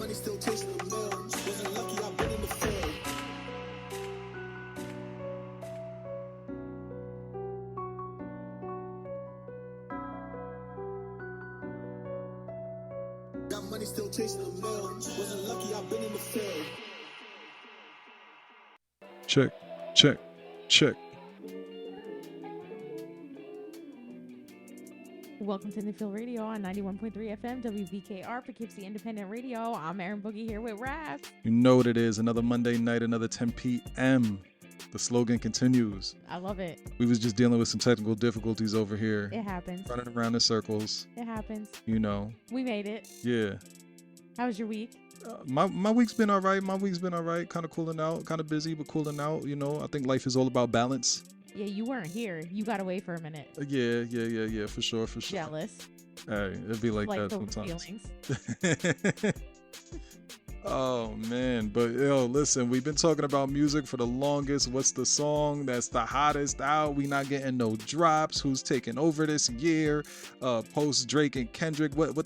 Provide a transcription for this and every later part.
money still chasing the mill. Wasn't lucky, I've been in the field. Got money still chasing the mill. Wasn't lucky, I've been in the field. Check, check, check. Welcome to Nifil Radio on 91.3 FM WVKR for Clipse Independent Radio. I'm Erin Boogie here with Rapz. You know what it is. Another Monday night, another 10 p.m. The slogan continues. I love it. We was just dealing with some technical difficulties over here. It happens. Running around in circles. It happens. You know. We made it. Yeah. How was your week? My week's been all right. Kind of cooling out. Kind of busy, but cooling out. You know, I think life is all about balance. Yeah, you weren't here. You got away for a minute. Yeah. For sure. Jealous. Hey, it'd be like that sometimes. Feelings. Oh, man. But, yo, listen, we've been talking about music for the longest. What's the song that's the hottest out? We not getting no drops. Who's taking over this year? Post Drake and Kendrick. What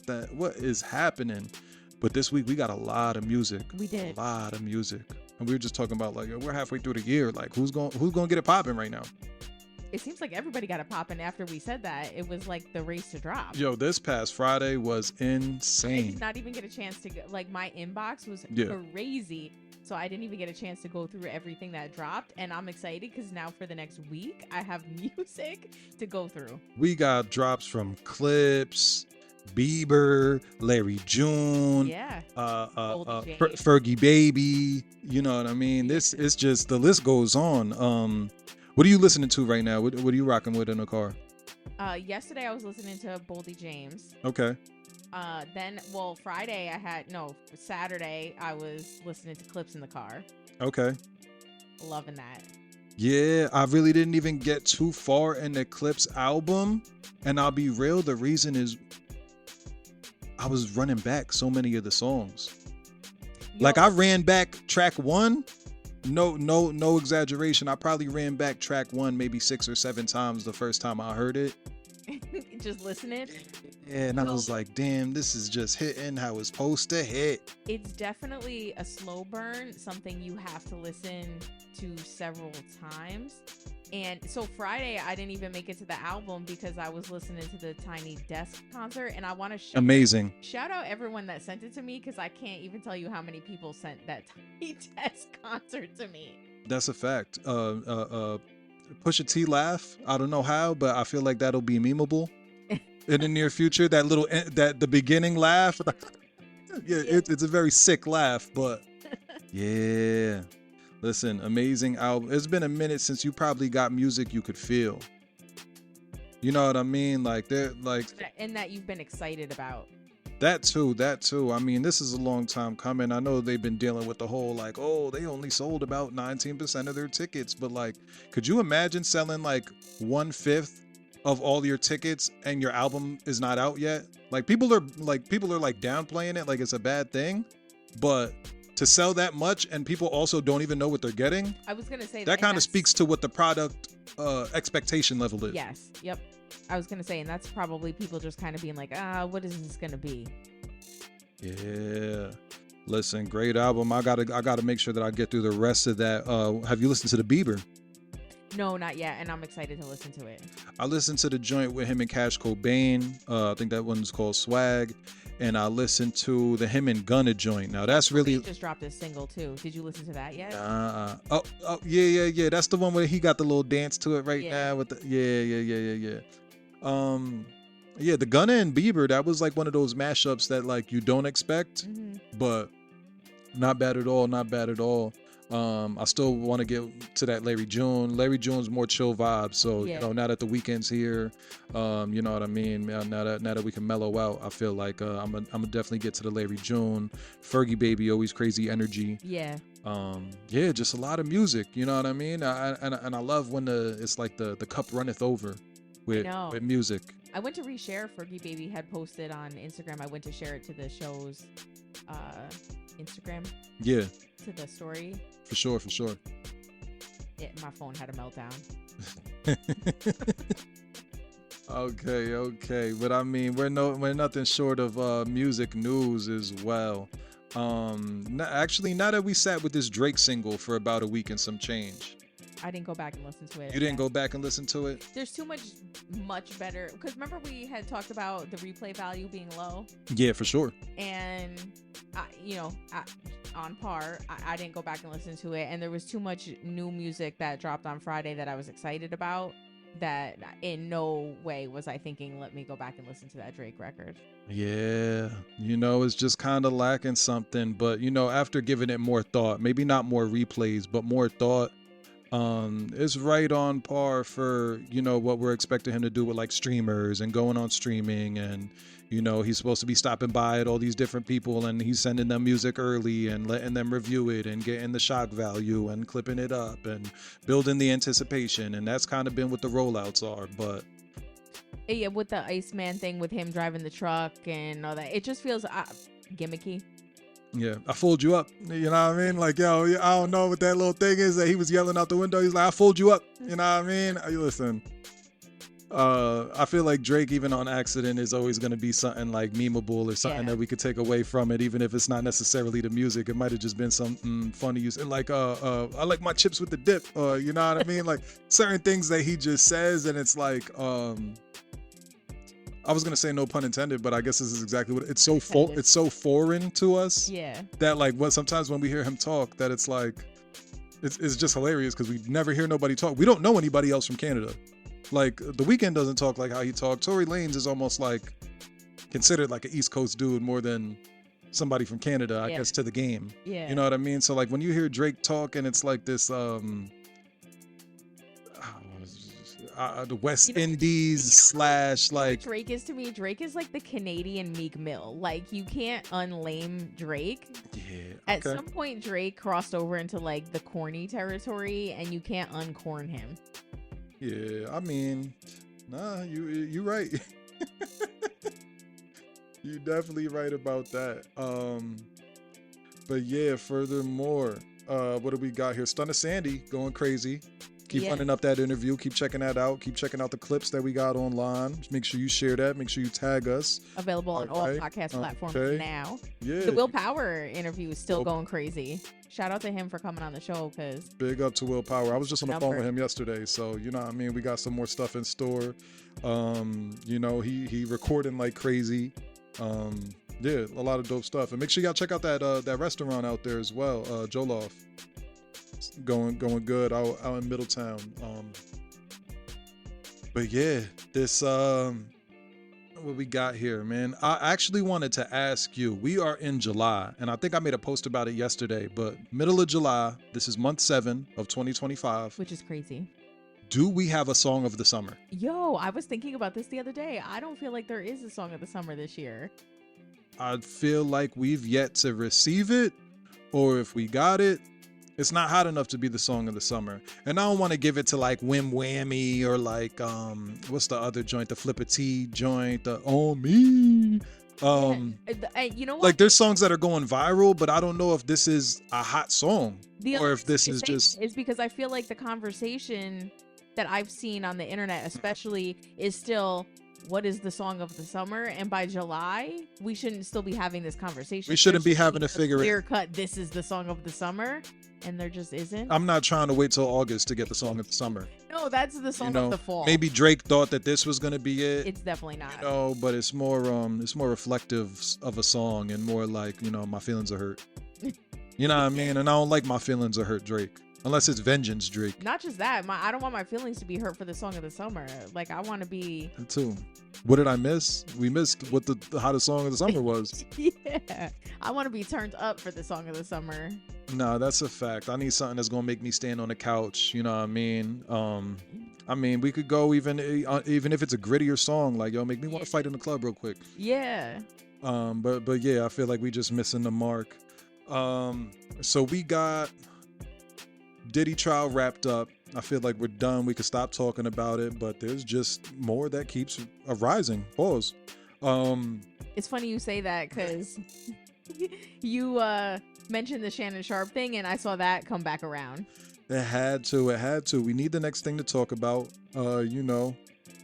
is happening? But this week, we got a lot of music. We did. A lot of music. And we were just talking about, like, we're halfway through the year. Like, who's going to get it popping right now? It seems like everybody got it popping after we said that. It was like the race to drop. Yo, this past Friday was insane. I did not even get a chance to go. Like, my inbox was crazy. So I didn't even get a chance to go through everything that dropped. And I'm excited because now for the next week, I have music to go through. We got drops from Clipse, Bieber, Larry June, Fergie Baby. You know what I mean? This is just, the list goes on. What are you listening to right now? What are you rocking with in the car? Yesterday I was listening to Boldy James. Okay. Saturday I was listening to Clipse in the car. Okay. Loving that. Yeah, I really didn't even get too far in the Clipse album. And I'll be real, the reason is I was running back so many of the songs. Like, I ran back track 1. No exaggeration. I probably ran back track 1 maybe 6 or 7 times the first time I heard it. Just listening? Yeah, and I was like, damn, this is just hitting how it's supposed to hit. It's definitely a slow burn, something you have to listen to several times. And so Friday, I didn't even make it to the album because I was listening to the Tiny Desk concert. And I want to shout out everyone that sent it to me, because I can't even tell you how many people sent that Tiny Desk concert to me. That's a fact. Pusha T laugh. I don't know how, but I feel like that'll be memeable in the near future. That little, the beginning laugh. It's a very sick laugh, but yeah. Listen, amazing album. It's been a minute since you probably got music you could feel. You know what I mean? Like, they're like, and that you've been excited about. That too. I mean, this is a long time coming. I know they've been dealing with the whole, like, oh, they only sold about 19% of their tickets. But, like, could you imagine selling like 1/5 of all your tickets and your album is not out yet? Like, people are downplaying it like it's a bad thing, but to sell that much and people also don't even know what they're getting. I was gonna say that kind of speaks to what the product expectation level is. Yes. Yep. I was gonna say, and that's probably people just kind of being like, what is this gonna be? Yeah. Listen, great album. I gotta make sure that I get through the rest of that. Have you listened to the Bieber? No, not yet, and I'm excited to listen to it. I listened to the joint with him and Cash Cobain. I think that one's called Swag. And I listened to the him and Gunna joint. Now that's really, he just dropped a single too. Did you listen to that yet? Yeah. That's the one where he got the little dance to it now with the yeah. The Gunna and Bieber, that was like one of those mashups that like you don't expect, but not bad at all. I still want to get to that Larry June. Larry June's more chill vibe. So, you know, now that the weekend's here, you know what I mean? Now that we can mellow out, I feel like I'm gonna definitely get to the Larry June. Fergie Baby, always crazy energy. Yeah. Just a lot of music, you know what I mean? And I love when it's like the cup runneth over with music. I went to reshare. Fergie Baby had posted on Instagram. I went to share it to the show's Instagram. Yeah. To the story. For sure. My phone had a meltdown. Okay. But I mean, we're nothing short of music news as well. Actually, now that we sat with this Drake single for about a week and some change. I didn't go back and listen to it. You didn't go back and listen to it? There's too much better. Because remember we had talked about the replay value being low? Yeah, for sure. And, on par, I didn't go back and listen to it. And there was too much new music that dropped on Friday that I was excited about. That in no way was I thinking, let me go back and listen to that Drake record. Yeah, it's just kind of lacking something. But, after giving it more thought, maybe not more replays, but more thought, it's right on par for, what we're expecting him to do with like streamers and going on streaming. And, he's supposed to be stopping by at all these different people and he's sending them music early and letting them review it and getting the shock value and clipping it up and building the anticipation. And that's kind of been what the rollouts are. But yeah, with the Iceman thing with him driving the truck and all that, it just feels gimmicky. Yeah, I fooled you up. You know what I mean? Like, yo, I don't know what that little thing is that he was yelling out the window. He's like, I fooled you up. You know what I mean? Listen, I feel like Drake, even on accident, is always going to be something like memeable or something that we could take away from it, even if it's not necessarily the music. It might have just been some funny use. And like, I like my chips with the dip. You know what I mean? Like certain things that he just says, and it's like, I was gonna say no pun intended, but I guess this is exactly what it's so foreign to us. Yeah. That like sometimes when we hear him talk, that it's like it's just hilarious because we never hear nobody talk. We don't know anybody else from Canada. Like The Weeknd doesn't talk like how he talked. Tory Lanez is almost like considered like an East Coast dude more than somebody from Canada, I guess, to the game. Yeah. You know what I mean? So like when you hear Drake talk and it's like this the West Indies / like Drake is to me. Drake is like the Canadian Meek Mill. Like you can't unlame Drake. Yeah. Okay. At some point, Drake crossed over into like the corny territory, and you can't uncorn him. Yeah, I mean, nah, you right. You definitely right about that. But yeah, furthermore, what do we got here? Stunna Sandy going crazy. Keep running up that interview. Keep checking that out. Keep checking out the clips that we got online. Just make sure you share that. Make sure you tag us. Available on all podcast platforms now. Yeah. The Will Power interview is still going crazy. Shout out to him for coming on the show. Big up to Will Power. I was just on the phone with him yesterday. So, you know what I mean? We got some more stuff in store. He recording like crazy. Yeah, a lot of dope stuff. And make sure y'all check out that restaurant out there as well, Jollof. Going good out in Middletown. But yeah, this what we got here, man. I actually wanted to ask you, we are in July, and I think I made a post about it yesterday, but middle of July, this is month 7 of 2025. Which is crazy. Do we have a song of the summer? Yo, I was thinking about this the other day. I don't feel like there is a song of the summer this year. I feel like we've yet to receive it, or if we got it, it's not hot enough to be the song of the summer. And I don't want to give it to like Wham Whammy or like what's the other joint, the Flip a T joint, the On Me. You know what? Like there's songs that are going viral, but I don't know if this is a hot song or if this is just. It's because I feel like the conversation that I've seen on the internet, especially, is still, what is the song of the summer? And by July, we shouldn't still be having this conversation. We shouldn't be having to figure it. Clear cut. This is the song of the summer, and there just isn't. I'm not trying to wait till August to get the song of the summer. No, that's the song of the fall. Maybe Drake thought that this was gonna be it. It's definitely not. But it's more reflective of a song and more like, my feelings are hurt. You know what I mean? And I don't like my feelings are hurt Drake. Unless it's Vengeance Drake. Not just that. I don't want my feelings to be hurt for the song of the summer. Like, I want to be... Me too. What did I miss? We missed what the hottest song of the summer was. Yeah. I want to be turned up for the song of the summer. Nah, that's a fact. I need something that's going to make me stand on the couch. You know what I mean? We could go even if it's a grittier song. Like, yo, make me want to fight in the club real quick. Yeah. But yeah, I feel like we just missing the mark. So we got... Diddy trial wrapped up. I feel like we're done. We could stop talking about it, but there's just more that keeps arising. Pause. It's funny you say that because you mentioned the Shannon Sharp thing, and I saw that come back around. It had to. We need the next thing to talk about.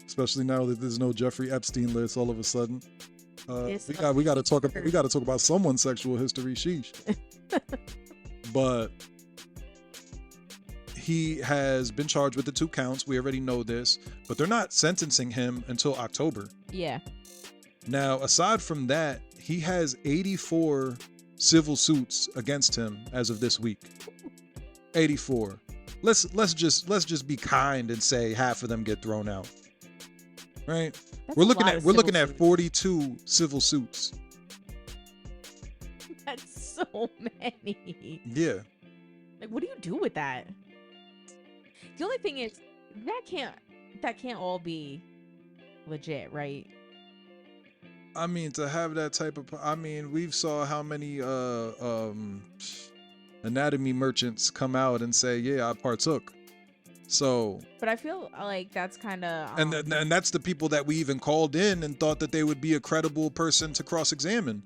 Especially now that there's no Jeffrey Epstein list all of a sudden. We got to talk about someone's sexual history. Sheesh. But he has been charged with the 2 counts. We already know this, but they're not sentencing him until October. Yeah. Now, aside from that, he has 84 civil suits against him as of this week. 84. Let's just be kind and say half of them get thrown out. Right? We're looking at 42 civil suits. That's so many. Yeah. Like, what do you do with that? The only thing is that can't all be legit, right? I mean, to have that type of, we've saw how many anatomy merchants come out and say, yeah, I partook. So, but I feel like that's kind of and that's the people that we even called in and thought that they would be a credible person to cross-examine.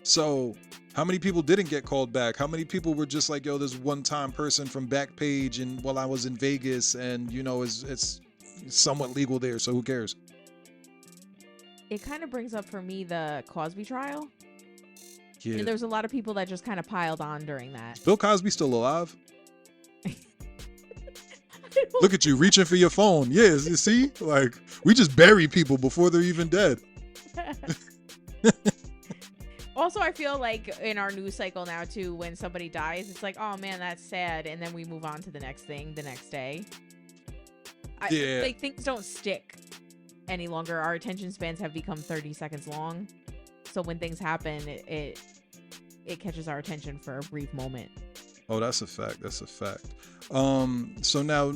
So how many people didn't get called back? How many people were just like, yo, this one-time person from Backpage and while I was in Vegas, and you know, it's somewhat legal there, so who cares? It kind of brings up for me the Cosby trial. Yeah. And there's a lot of people that just kind of piled on during that. Bill Cosby still alive? Look at you reaching for your phone. Yes, you see? Like, we just bury people before they're even dead. Also, I feel like in our news cycle now, too, when somebody dies, it's like, oh, man, that's sad. And then we move on to the next thing the next day. Yeah. Like, things don't stick any longer. Our attention spans have become 30 seconds long. So when things happen, it catches our attention for a brief moment. Oh, that's a fact. That's a fact. So now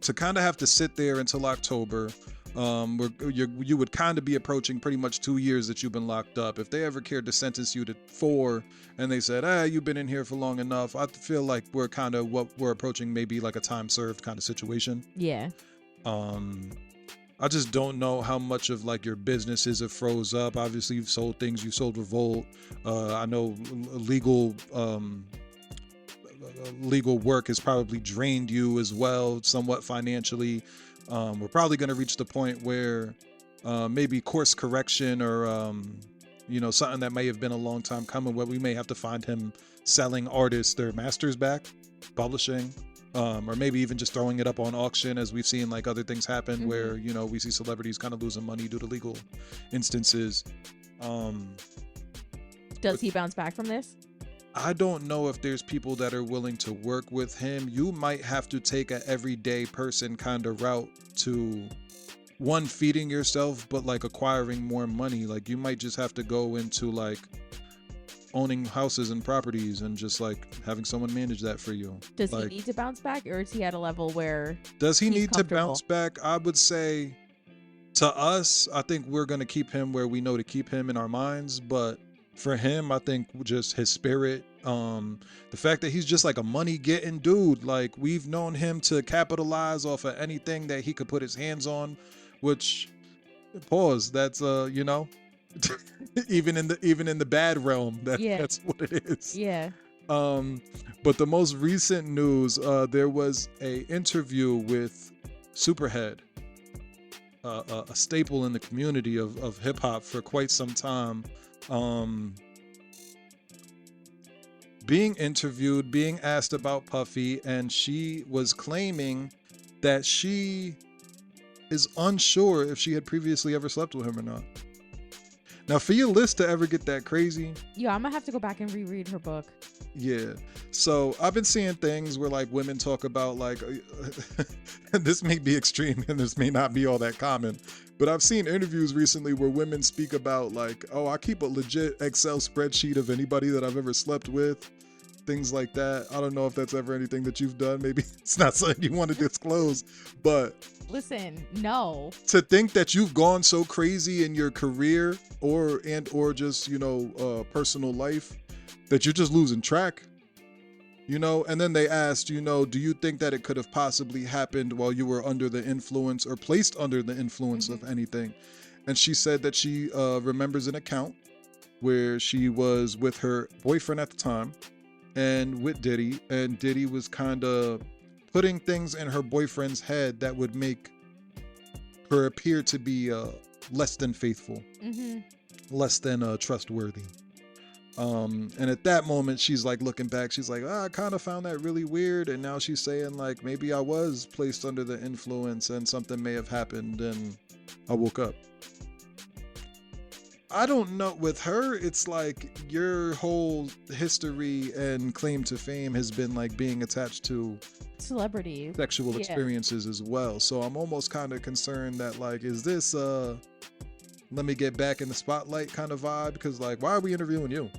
to kind of have to sit there until October, you would kind of be approaching pretty much 2 years that you've been locked up. If they ever cared to sentence you to 4 and they said, you've been in here for long enough, I feel like we're kind of what we're approaching, maybe like a time served kind of situation. Yeah. I just don't know how much of like your businesses have froze up. Obviously, you've sold things. You sold Revolt. I know legal work has probably drained you as well, somewhat financially. We're probably going to reach the point where maybe course correction or something that may have been a long time coming, where we may have to find him selling artists their masters back, publishing. Or maybe even just throwing it up on auction, as we've seen like other things happen where, we see celebrities kind of losing money due to legal instances. Does he bounce back from this? I don't know if there's people that are willing to work with him. You might have to take an everyday person kind of route to, one, feeding yourself, but like acquiring more money. Like you might just have to go into like owning houses and properties and just like having someone manage that for you. Does he need to bounce back, or is he at a level where does he need to bounce back? I would say to us, I think we're going to keep him where we know to keep him in our minds. But for him, I think just his spirit, the fact that he's just like a money getting dude, like we've known him to capitalize off of anything that he could put his hands on, which that's even in the bad realm, that's what it is. Yeah. But the most recent news, there was a interview with Superhead, a staple in the community of hip hop for quite some time. Being interviewed, being asked about Puffy, and she was claiming that she is unsure if she had previously ever slept with him or not. Now, for your list to ever get that crazy, yeah, I'm gonna have to go back and reread her book. Yeah. So I've been seeing things where like women talk about like, this may be extreme and this may not be all that common, but I've seen interviews recently where women speak about like, oh, I keep a legit Excel spreadsheet of anybody that I've ever slept with, things like that. I don't know if that's ever anything that you've done. Maybe it's not something you want to disclose, but listen, no. To think that you've gone so crazy in your career or just, personal life that you're just losing track, and then they asked, do you think that it could have possibly happened while you were under the influence or placed under the influence of anything? And she said that she remembers an account where she was with her boyfriend at the time and with Diddy, and Diddy was kind of putting things in her boyfriend's head that would make her appear to be less than faithful. less than trustworthy. And at that moment, she's like looking back, she's like, I kind of found that really weird. And now she's saying like, maybe I was placed under the influence and something may have happened and I woke up. I don't know. With her, it's like your whole history and claim to fame has been like being attached to celebrities, sexual experiences as well. So I'm almost kind of concerned that like, is this let me get back in the spotlight kind of vibe? Because like, why are we interviewing you?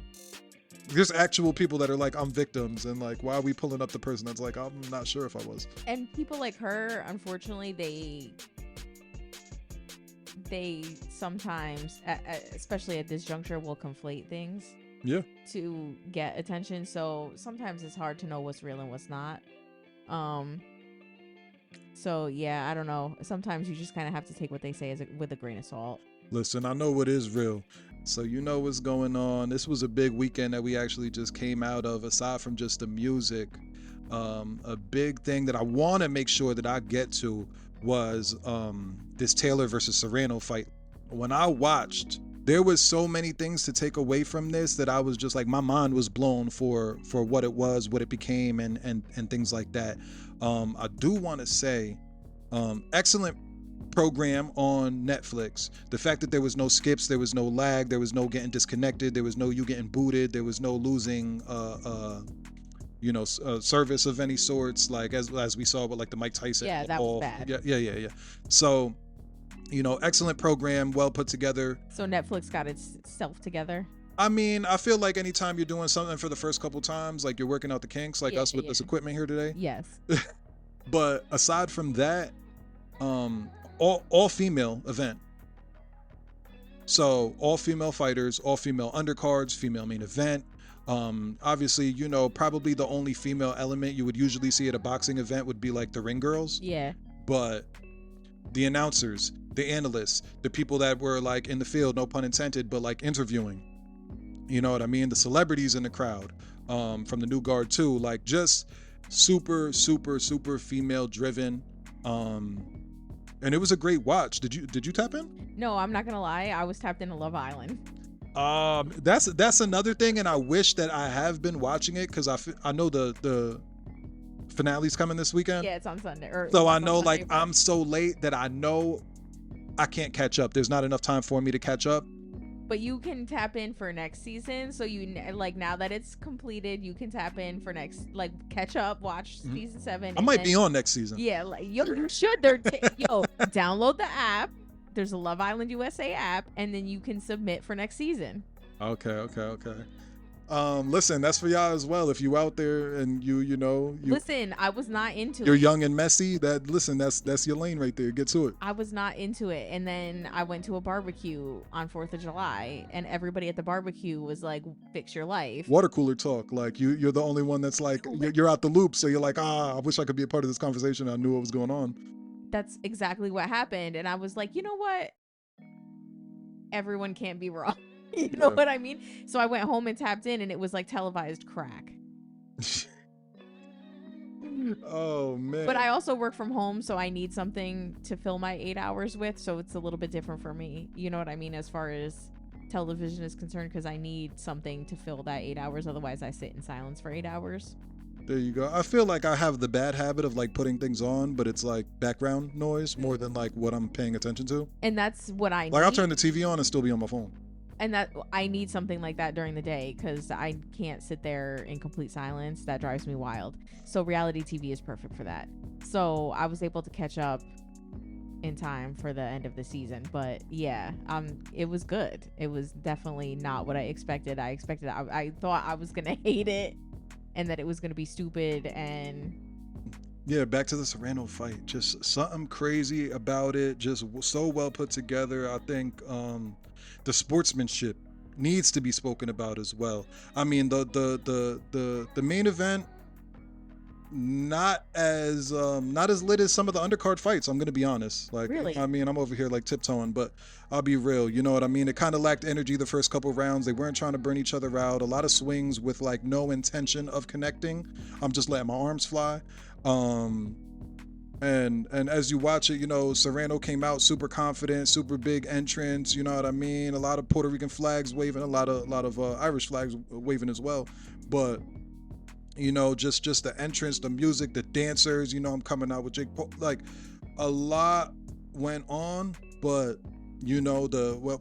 There's actual people that are like, I'm victims, and like, why are we pulling up the person that's like, I'm not sure if I was. And people like her, unfortunately, they sometimes, especially at this juncture, will conflate things. Yeah. To get attention. So sometimes it's hard to know what's real and what's not. So yeah, I don't know. Sometimes you just kind of have to take what they say with a grain of salt. Listen, I know what is real. So you know what's going on. This was a big weekend that we actually just came out of, aside from just the music. A big thing that I want to make sure that I get to was this Taylor versus Serrano fight. When I watched, there was so many things to take away from this that I was just like, my mind was blown for what it was, what it became, and things like that. I do want to say, excellent program on Netflix. The fact that there was no skips, there was no lag, there was no getting disconnected, there was no you getting booted, there was no losing service of any sorts, like as we saw with like the Mike Tyson. Yeah, that was bad. Yeah. So, excellent program, well put together. So Netflix got itself together. I mean, I feel like anytime you're doing something for the first couple times, like you're working out the kinks, like us with this equipment here today. Yes. But aside from that, all female event. So all female fighters, all female undercards, female main event. Obviously, probably the only female element you would usually see at a boxing event would be like the ring girls. Yeah. But the announcers, the analysts, the people that were like in the field, no pun intended, but like interviewing, you know what I mean? The celebrities in the crowd, from the new guard too, like just super, super, super female driven. And it was a great watch. Did you tap in? No, I'm not gonna lie. I was tapped into Love Island. That's another thing, and I wish that I have been watching it because I know the finale's coming this weekend. Yeah, it's on Sunday. So I know, like, I'm so late that I know I can't catch up. There's not enough time for me to catch up. But you can tap in for next season. So you like, now that it's completed, you can tap in for next, like, catch up, watch season 7. I might be on next season. Yeah, like you should. Download the app. There's a Love Island USA app, and then you can submit for next season. Okay. Listen, that's for y'all as well. If you out there and you listen, I was not into you're it. young and messy, that's your lane right there. Get to it. I was not into it. And then I went to a barbecue on 4th of July, and everybody at the barbecue was like, fix your life. Water cooler talk. Like you're the only one that's like, you're out the loop. So you're like, I wish I could be a part of this conversation. I knew what was going on. That's exactly what happened. And I was like, you know what? Everyone can't be wrong. You know what I mean? So I went home and tapped in, and it was like televised crack. Oh, man. But I also work from home, so I need something to fill my 8 hours with. So it's a little bit different for me. You know what I mean? As far as television is concerned, because I need something to fill that 8 hours. Otherwise, I sit in silence for 8 hours. There you go. I feel like I have the bad habit of like putting things on, but it's like background noise more than like what I'm paying attention to. And that's what I need. Like I'll turn the TV on and still be on my phone. And that I need something like that during the day because I can't sit there in complete silence. That drives me wild. So reality TV is perfect for that. So I was able to catch up in time for the end of the season. But yeah, it was good. It was definitely not what I expected. I thought I was gonna hate it and that it was gonna be stupid. And yeah, back to the Serrano fight. Just something crazy about it. Just so well put together. I think the sportsmanship needs to be spoken about as well. I mean, the main event, not as lit as some of the undercard fights. I'm gonna be honest. Like, really? I mean, I'm over here like tiptoeing, but I'll be real. You know what I mean? It kind of lacked energy the first couple rounds. They weren't trying to burn each other out. A lot of swings with like no intention of connecting. I'm just letting my arms fly. And And as you watch it, you know, Serrano came out super confident, super big entrance, you know what I mean? A lot of Puerto Rican flags waving, a lot of Irish flags waving as well. But you know, just the entrance, the music, the dancers, you know, I'm coming out with Jake Paul. Like, a lot went on, but you know,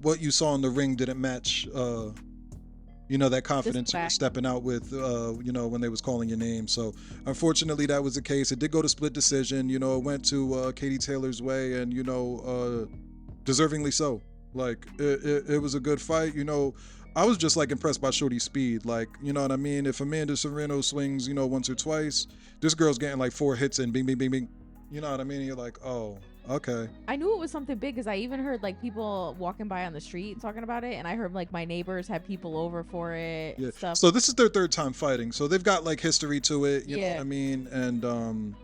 what you saw in the ring didn't match you know, that confidence stepping out with you know, when they was calling your name. So unfortunately that was the case. It did go to split decision, you know, it went to Katie Taylor's way, and you know, deservingly so. Like, it was a good fight, you know. I was just like impressed by Shorty's speed. Like, you know what I mean? If Amanda Serrano swings, you know, once or twice, this girl's getting like 4 hits and bing, bing, bing, bing. You know what I mean? And you're like, oh, okay. I knew it was something big because I even heard like people walking by on the street talking about it, and I heard like my neighbors had people over for it. Yeah. Stuff. So this is their 3rd time fighting, so they've got like history to it. You know what I mean?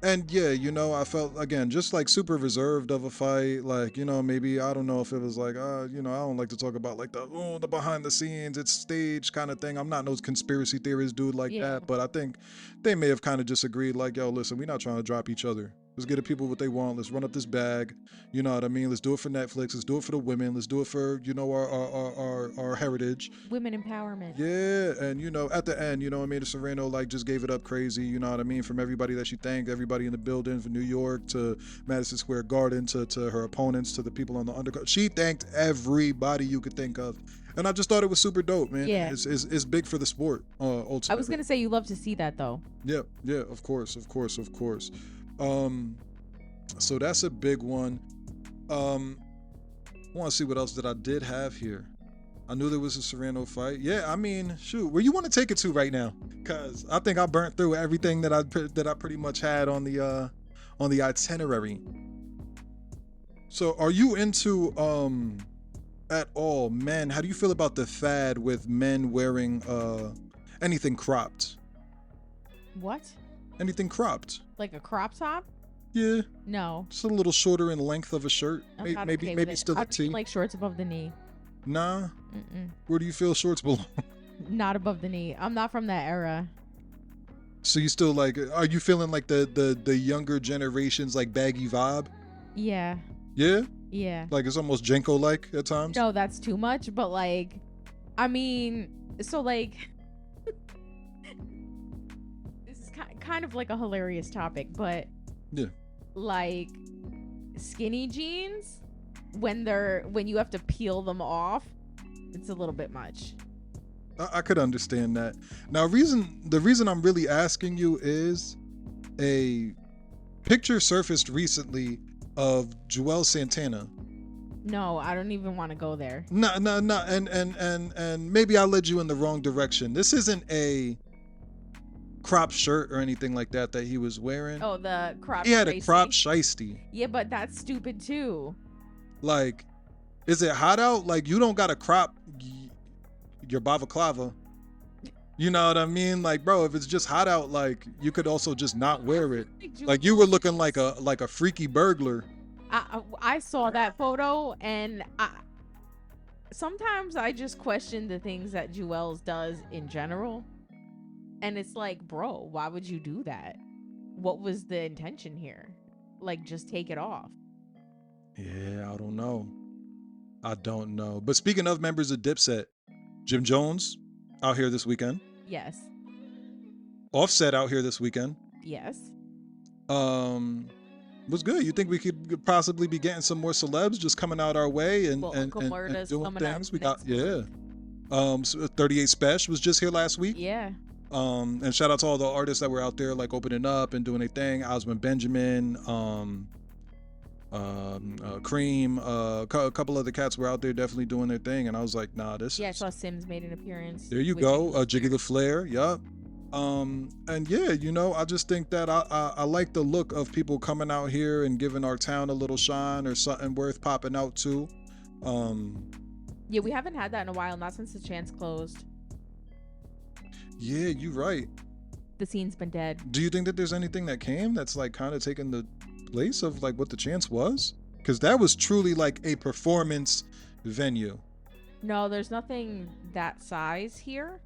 And yeah, you know, I felt, again, just like super reserved of a fight. Like, you know, maybe, I don't know if it was like, you know, I don't like to talk about like the behind the scenes, it's staged kind of thing. I'm not no conspiracy theorist dude like that, but I think they may have kind of just agreed like, yo, listen, we're not trying to drop each other. Let's get the people what they want. Let's run up this bag. You know what I mean? Let's do it for Netflix. Let's do it for the women. Let's do it for, you know, our heritage. Women empowerment. Yeah, and you know, at the end, you know, Amanda Serrano like just gave it up crazy. You know what I mean? From everybody that she thanked, everybody in the building, from New York to Madison Square Garden to her opponents, to the people on the undercard. She thanked everybody you could think of. And I just thought it was super dope, man. Yeah. It's big for the sport, ultimately. I was going to say you love to see that, though. Yeah, of course. So that's a big one. I want to see what else that I did have here. I knew there was a Serrano fight. Yeah, I mean, shoot, where you want to take it to right now? Because I think I burnt through everything that I pretty much had on the itinerary. So are you into at all men? How do you feel about the fad with men wearing anything cropped? What? Anything cropped? Like a crop top? Yeah. No. Just a little shorter in length of a shirt. Maybe still a tee. Like shorts above the knee. Nah. Mm-mm. Where do you feel shorts belong? Not above the knee. I'm not from that era. So you still like? Are you feeling like the younger generations like baggy vibe? Yeah. Yeah. Yeah. Like it's almost Jenko like at times. No, that's too much. But like, I mean, so like. Kind of like a hilarious topic, but yeah, like skinny jeans when you have to peel them off, it's a little bit much. I could understand that. Now, the reason I'm really asking you is a picture surfaced recently of Juelz Santana. No, I don't even want to go there. No, and maybe I led you in the wrong direction. This isn't a crop shirt or anything like that he was wearing. Oh, the crop. He had a crop shiesty. Yeah, but that's stupid too. Like, is it hot out? Like, you don't got to crop your balaclava. You know what I mean? Like, bro, if it's just hot out, like, you could also just not wear it. Like, you were looking like a freaky burglar. I saw that photo, and sometimes I just question the things that Juelz does in general. And it's like, bro, why would you do that? What was the intention here? Like, just take it off. Yeah, I don't know. But speaking of members of Dipset, Jim Jones out here this weekend. Yes. Offset out here this weekend. Yes. Was good. You think we could possibly be getting some more celebs just coming out our way and doing things? We got 38 Special was just here last week. Yeah. And shout out to all the artists that were out there like opening up and doing their thing. Osmond Benjamin, Cream, a couple other cats were out there definitely doing their thing, and I was like, nah, this. Yeah, I saw Sims made an appearance. There you go, Jiggy the Flare, yup. And yeah, you know, I just think that I like the look of people coming out here and giving our town a little shine or something worth popping out to. Yeah, we haven't had that in a while, not since the Chance closed. Yeah, you're right. The scene's been dead. Do you think that there's anything that came that's like kind of taken the place of like what the Chance was? Because that was truly like a performance venue. No, there's nothing that size here,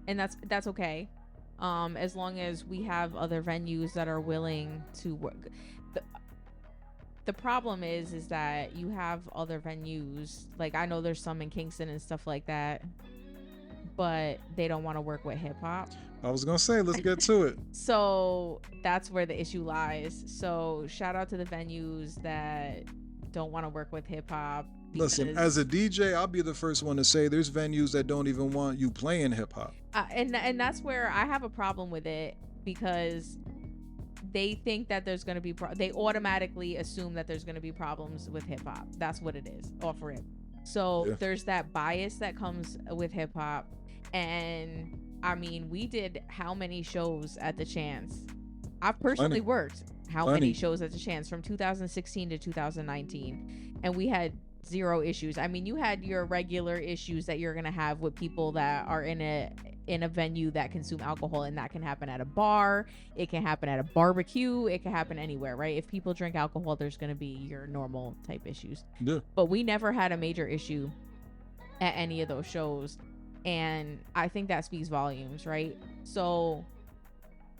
and that's okay. as long as we have other venues that are willing to work. The problem is that you have other venues, like I know there's some in Kingston and stuff like that, but they don't want to work with hip hop. I was gonna say, let's get to it. So that's where the issue lies. So shout out to the venues that don't want to work with hip hop. Listen, as a DJ, I'll be the first one to say there's venues that don't even want you playing hip hop. And that's where I have a problem with it, because they think that there's going to be they automatically assume that there's going to be problems with hip hop. That's what it is, off rip. So there's that bias that comes with hip hop. And I mean, we did how many shows at the Chance? I've personally worked how many shows at the Chance from 2016 to 2019, and we had zero issues. I mean, you had your regular issues that you're gonna have with people that are in a venue that consume alcohol, and that can happen at a bar, it can happen at a barbecue, it can happen anywhere, right? If people drink alcohol, there's gonna be your normal type issues. Yeah. But we never had a major issue at any of those shows, and I think that speaks volumes, right? So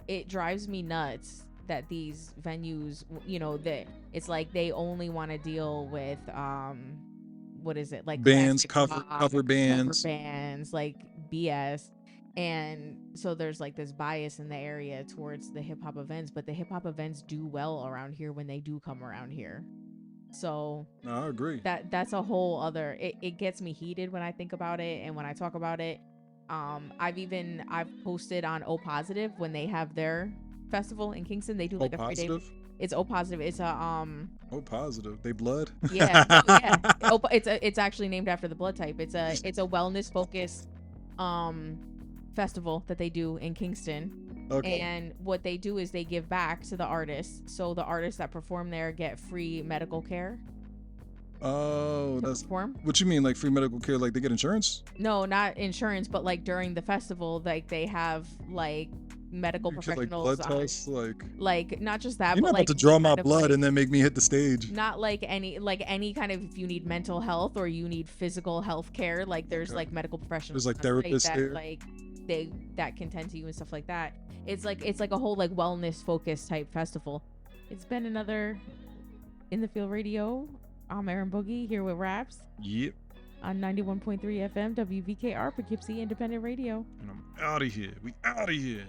it drives me nuts that these venues, you know, that it's like they only want to deal with what is it, like bands, cover bands, like BS. And so there's like this bias in the area towards the hip hop events, but the hip hop events do well around here when they do come around here. So no, I agree. That's a whole other, it gets me heated when I think about it and when I talk about it. I've posted on O Positive when they have their festival in Kingston. They do like a 3-day. It's O Positive. It's a O Positive. They blood. Yeah, yeah. It's actually named after the blood type. It's a wellness focused festival that they do in Kingston. Okay. And what they do is they give back to the artists. So the artists that perform there get free medical care. Oh, that's perform. What you mean, like free medical care? Like they get insurance? No, not insurance, but like during the festival, like they have like medical professionals, like blood tests, like not just that. You're but not like about to draw my blood like, and then make me hit the stage. Not like any kind of, if you need mental health or you need physical health care, like there's like medical professionals. There's like therapists that, here. Like that can tend to you and stuff like that. It's like a whole like wellness focused type festival. It's been another In the Field Radio. I'm Erin Boogie here with Rapz. Yep. On 91.3 FM, WVKR, Poughkeepsie Independent Radio. And I'm out of here. We out of here.